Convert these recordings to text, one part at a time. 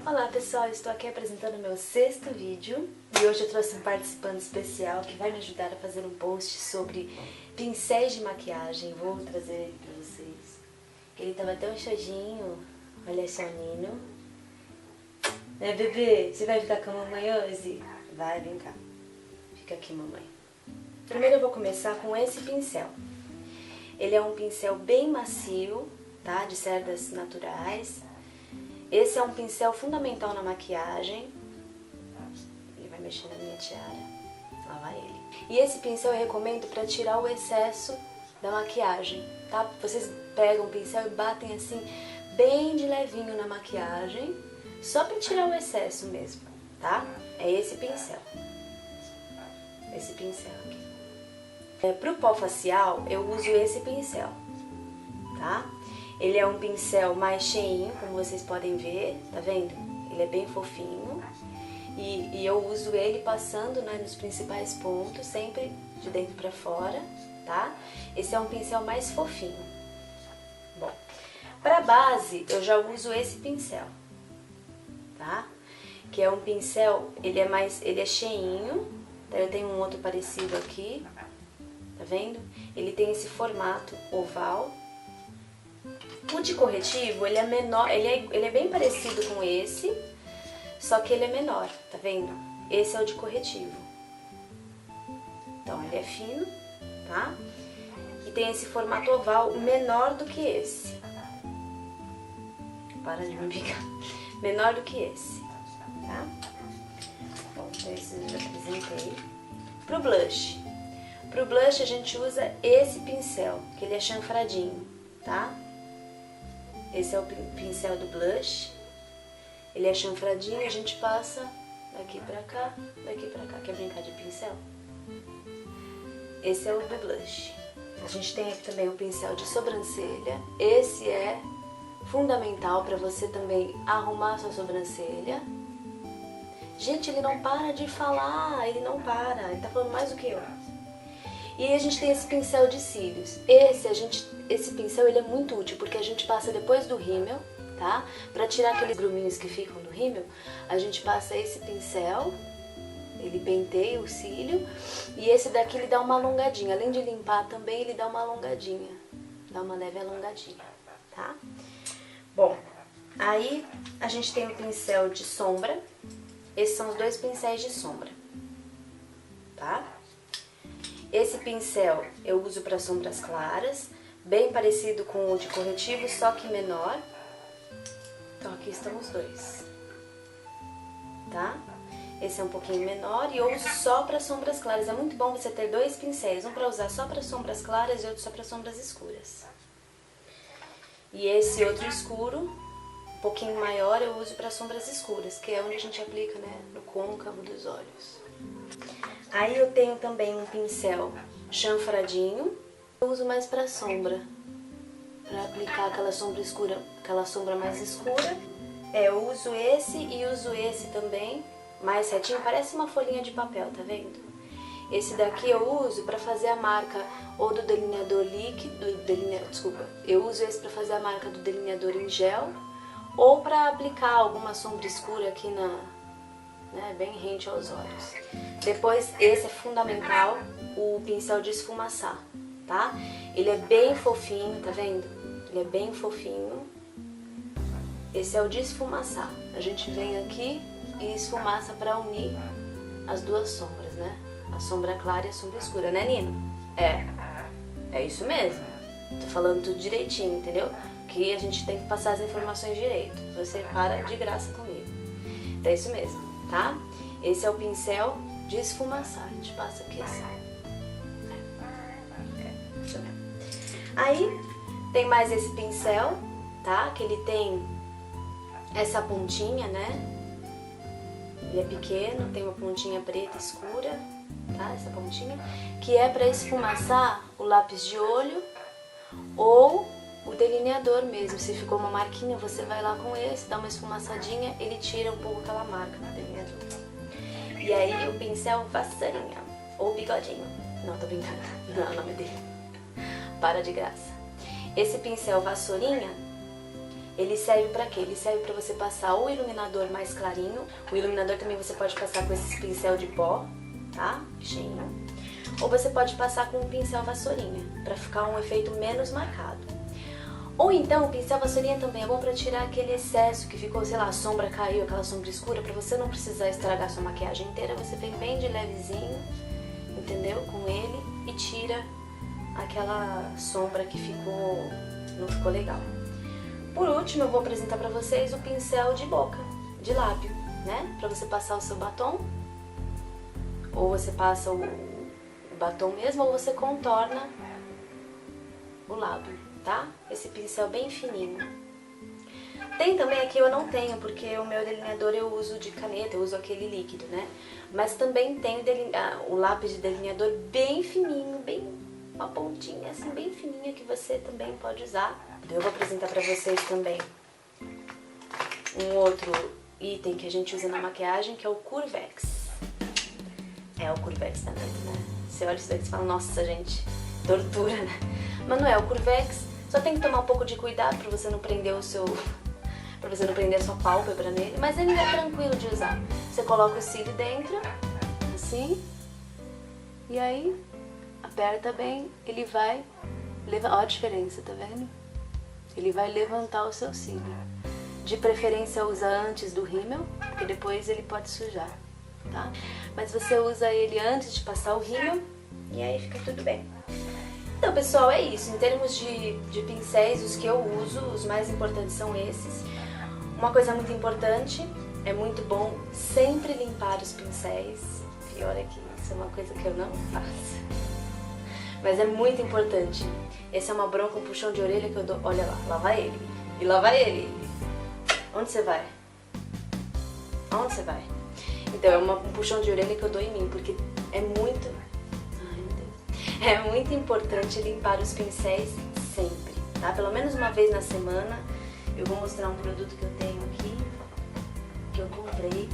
Olá pessoal, estou aqui apresentando meu 6º vídeo e hoje eu trouxe um participante especial que vai me ajudar a fazer um post sobre pincéis de maquiagem. Vou trazer ele para vocês. Ele estava tão enxadinho, olha só o Nino. Né, bebê? Você vai ficar com a mamãe hoje? Vai, vem cá. Fica aqui, mamãe. Primeiro eu vou começar com esse pincel. Ele é um pincel bem macio, tá? De cerdas naturais. Esse é um pincel fundamental na maquiagem. Ele vai mexer na minha tiara. Lá vai ele. E esse pincel eu recomendo para tirar o excesso da maquiagem, tá? Vocês pegam o pincel e batem assim, bem de levinho na maquiagem, só para tirar o excesso mesmo, tá? É esse pincel. Esse pincel aqui. Pro pó facial, eu uso esse pincel, tá? Ele é um pincel mais cheinho, como vocês podem ver, tá vendo? Ele é bem fofinho e eu uso ele passando, né, nos principais pontos, sempre de dentro pra fora, tá? Esse é um pincel mais fofinho. Bom, pra base eu já uso esse pincel, tá? Que é um pincel, ele é cheinho, tá? Eu tenho um outro parecido aqui, tá vendo? Ele tem esse formato oval. O de corretivo, ele é menor, ele é bem parecido com esse, só que ele é menor, tá vendo? Esse é o de corretivo. Então, ele é fino, tá? E tem esse formato oval menor do que esse. Para de me picar. Menor do que esse, tá? Bom, esse eu já apresentei. Pro blush. Pro blush a gente usa esse pincel, que ele é chanfradinho, tá? Esse é o pincel do blush, ele é chanfradinho e a gente passa daqui pra cá, daqui pra cá. Quer brincar de pincel? Esse é o do blush. A gente tem aqui também o pincel de sobrancelha. Esse é fundamental pra você também arrumar a sua sobrancelha. Gente, ele não para de falar, ele não para, ele tá falando mais do que eu. E aí a gente tem esse pincel de cílios. Esse pincel ele é muito útil porque a gente passa depois do rímel, tá? Pra tirar aqueles gruminhos que ficam no rímel, a gente passa esse pincel, ele penteia o cílio, e esse daqui ele dá uma alongadinha. Além de limpar também, ele dá uma alongadinha. Dá uma leve alongadinha, tá? Bom, aí a gente tem o pincel de sombra. Esses são os dois pincéis de sombra, tá? Esse pincel eu uso para sombras claras, bem parecido com o de corretivo, só que menor. Então aqui estão os dois, tá? Esse é um pouquinho menor e eu uso só para sombras claras. É muito bom você ter dois pincéis, um para usar só para sombras claras e outro só para sombras escuras. E esse outro escuro, um pouquinho maior, eu uso para sombras escuras, que é onde a gente aplica, né, no côncavo dos olhos. Aí eu tenho também um pincel chanfradinho, eu uso mais para sombra, para aplicar aquela sombra escura, aquela sombra mais escura. Eu uso esse e uso esse também, mais retinho, parece uma folhinha de papel, tá vendo? Esse daqui eu uso para fazer a marca ou do delineador líquido, eu uso esse para fazer a marca do delineador em gel, ou para aplicar alguma sombra escura aqui né, bem rente aos olhos. Depois, esse é fundamental, o pincel de esfumaçar, tá? Ele é bem fofinho, tá vendo? Ele é bem fofinho. Esse é o de esfumaçar. A gente vem aqui e esfumaça para unir as duas sombras, né? A sombra clara e a sombra escura, né, Nino? É isso mesmo. Tô falando tudo direitinho, entendeu? Que a gente tem que passar as informações direito. Você para de graça comigo. Então é isso mesmo, tá? Esse é o pincel de esfumaçar. A gente passa aqui assim. Isso mesmo. Aí tem mais esse pincel, tá? Que ele tem essa pontinha, né? Ele é pequeno, tem uma pontinha preta escura, tá? Essa pontinha, que é para esfumaçar o lápis de olho ou o delineador mesmo. Se ficou uma marquinha, você vai lá com esse, dá uma esfumaçadinha, ele tira um pouco aquela marca do delineador. E aí o pincel vassourinha, ou bigodinho. Não, tô brincando, não é o nome dele. Para de graça. Esse pincel vassourinha, Ele serve pra quê? Ele serve pra você passar o iluminador mais clarinho. O iluminador também você pode passar com esse pincel de pó, tá? Cheinho. Ou você pode passar com um pincel vassourinha, pra ficar um efeito menos marcado. Ou então, o pincel vassourinha também é bom pra tirar aquele excesso que ficou, sei lá, a sombra caiu, aquela sombra escura, pra você não precisar estragar sua maquiagem inteira, você vem bem de levezinho, entendeu? Com ele e tira aquela sombra que ficou, não ficou legal. Por último, eu vou apresentar pra vocês o pincel de boca, de lábio, né? Pra você passar o seu batom, ou você passa o batom mesmo, ou você contorna o lábio, tá? Esse pincel bem fininho. Tem também aqui, eu não tenho, porque o meu delineador eu uso de caneta, eu uso aquele líquido, né? Mas também tem o lápis de delineador bem fininho, bem uma pontinha assim, bem fininha, que você também pode usar. Eu vou apresentar pra vocês também um outro item que a gente usa na maquiagem, que é o Curvex. É o Curvex também, né? Você olha isso daqui e fala, nossa, gente, tortura, né? Mas não é, o Curvex só tem que tomar um pouco de cuidado pra você não prender pra você não prender a sua pálpebra nele, mas ele é tranquilo de usar. Você coloca o cílio dentro, assim, e aí aperta bem, ele vai levar, ó a diferença, tá vendo? Ele vai levantar o seu cílio. De preferência usa antes do rímel, porque depois ele pode sujar, tá? Mas você usa ele antes de passar o rímel e aí fica tudo bem. Então, pessoal, é isso. Em termos de pincéis, os que eu uso, os mais importantes são esses. Uma coisa muito importante, é muito bom sempre limpar os pincéis. E olha que isso é uma coisa que eu não faço. Mas é muito importante. Esse é uma bronca, um puxão de orelha que eu dou. Olha lá vai ele. E lá vai ele. Onde você vai? Aonde você vai? Então, é um puxão de orelha que eu dou em mim, porque é muito... Ai, meu Deus. É muito importante limpar os pincéis sempre, tá? Pelo menos uma vez na semana. Eu vou mostrar um produto que eu tenho aqui, que eu comprei.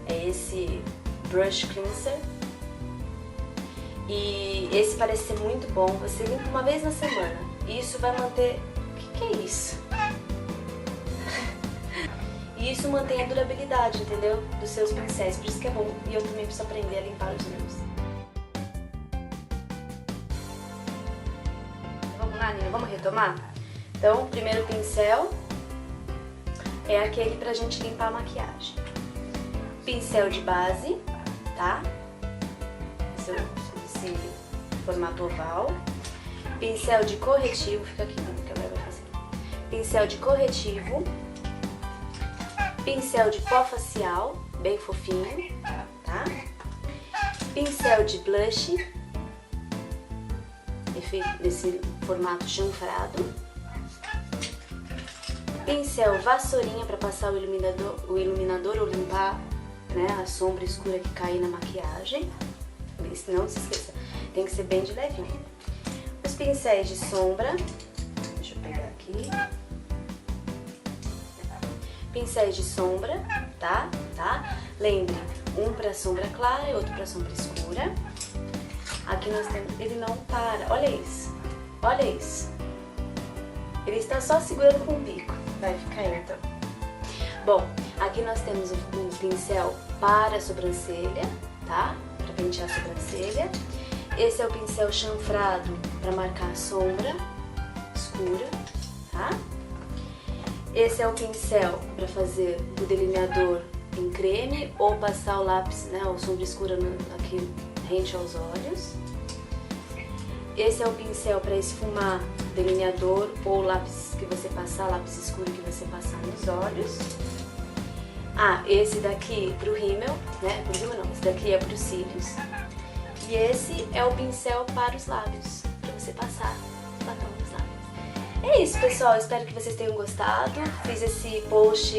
É esse Brush Cleanser. E esse parece ser muito bom. Você limpa uma vez na semana. E isso vai manter... O que é isso? E isso mantém a durabilidade, entendeu? Dos seus pincéis. Por isso que é bom. E eu também preciso aprender a limpar os meus. Vamos lá, Nina? Vamos retomar? Então, o primeiro pincel é aquele pra gente limpar a maquiagem. Pincel de base, tá? Esse formato oval. Pincel de corretivo, fica aqui, né? Que agora vai fazer. Pincel de corretivo. Pincel de pó facial, bem fofinho, tá? Pincel de blush, nesse formato chanfrado. Pincel vassourinha para passar o iluminador ou limpar, né, a sombra escura que cai na maquiagem. Não se esqueça, tem que ser bem de levinho. Os pincéis de sombra, deixa eu pegar aqui. Pincéis de sombra, tá? Lembre, um para sombra clara e outro para sombra escura. Aqui nós temos, ele não para, olha isso, olha isso. Ele está só segurando com o bico, vai ficar aí então. Bom, aqui nós temos um pincel para a sobrancelha, tá? Para pentear a sobrancelha. Esse é o pincel chanfrado para marcar a sombra escura, tá? Esse é o pincel para fazer o delineador em creme ou passar o lápis, né, ou sombra escura aqui rente aos olhos. Esse é o pincel para esfumar delineador ou lápis que você passar, lápis escuro que você passar nos olhos. Ah, esse daqui pro rímel, né, pro rímel não, esse daqui é pros cílios. E esse é o pincel para os lábios, para você passar o batom nos lábios. É isso, pessoal, espero que vocês tenham gostado. Fiz esse post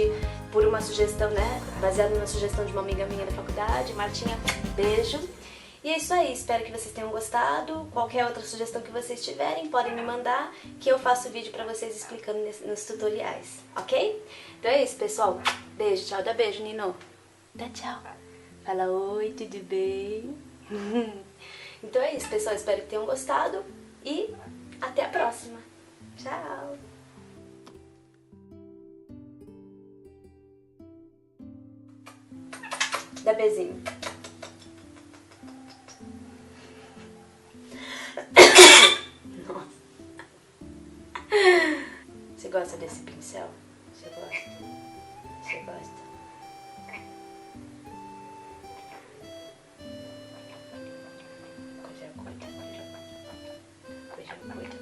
por uma sugestão, né, baseado na sugestão de uma amiga minha da faculdade. Martinha, beijo. E é isso aí, espero que vocês tenham gostado. Qualquer outra sugestão que vocês tiverem, podem me mandar, que eu faço vídeo pra vocês explicando nos tutoriais, ok? Então é isso, pessoal. Beijo, tchau. Dá beijo, Nino. Dá tchau. Fala oi, tudo bem? Então é isso, pessoal. Espero que tenham gostado e até a próxima. Tchau! Dá beijinho. Nossa. Você gosta desse pincel? Você gosta? Você gosta? Coisa curta. Coisa curta.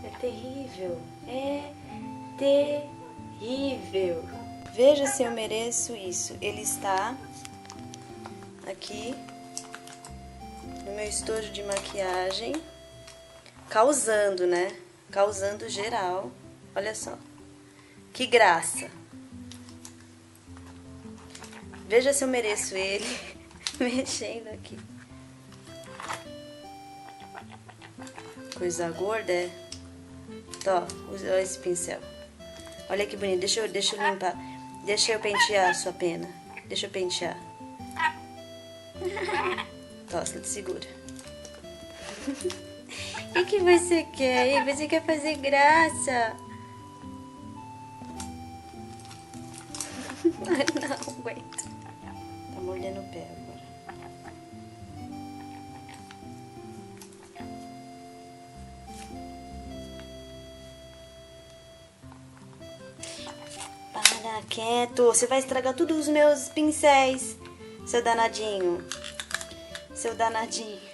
É terrível. É terrível. Veja se eu mereço isso. Ele está aqui no meu estojo de maquiagem, causando, né? Causando geral. Olha só. Que graça. Veja se eu mereço ele mexendo aqui. Coisa gorda, é? Tó, usa esse pincel. Olha que bonito. Deixa eu limpar. Deixa eu pentear a sua pena. Deixa eu pentear. Tó, você segura. O que você quer? Você quer fazer graça? Ai, não aguento. Tá mordendo o pé agora. Para quieto. Você vai estragar todos os meus pincéis, seu danadinho. Seu danadinho.